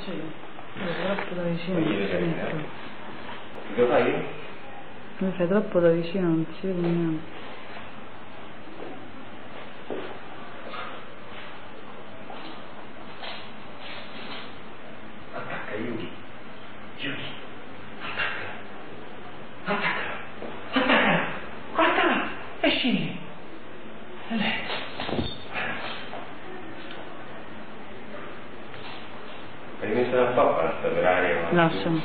Sì, troppo da vicino non si vede. Lo fai io? Mi fai troppo da vicino, non si vede niente. Attacca, Yuki. Yuki. Attaccala. Attaccala. Guardala. E scendi. E lei. Hai messo la pappa per aria? Lasciami.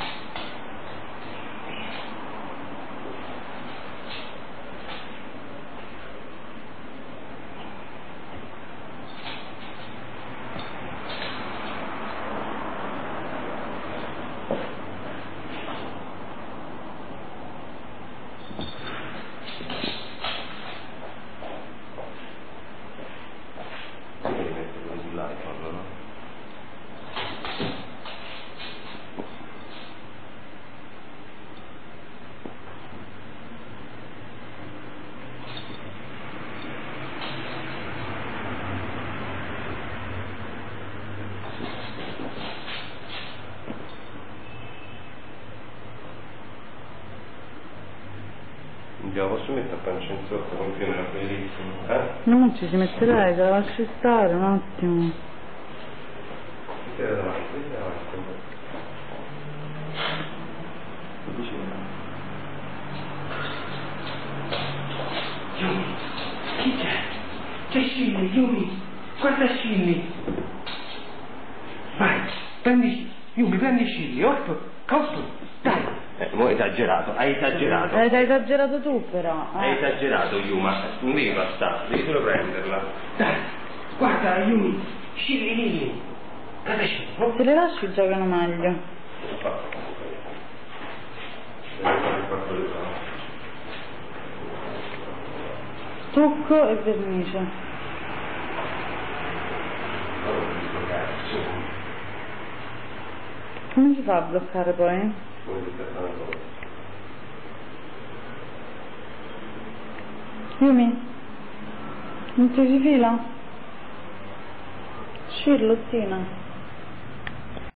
Già, posso mettere a pancia in sotto, conferma bellissimo, Non ci metterai, te la lasci stare un attimo. Mettila davanti, mettila davanti. Vicino. Yumi, chi c'è? C'è Shinny, Yumi, guarda Shinny. Vai, prendi Shinny, hop, dai. Mo' hai esagerato. Hai esagerato tu però. Hai esagerato, Yuma, non devi passare, devi solo prenderla. Dai, guarda, Yumi, Shinny, guarda Shinny. Se le lasci giocano meglio. Tocco e vernice. Come si fa a bloccare poi? Yumi, non ti si fila? Scirlottina.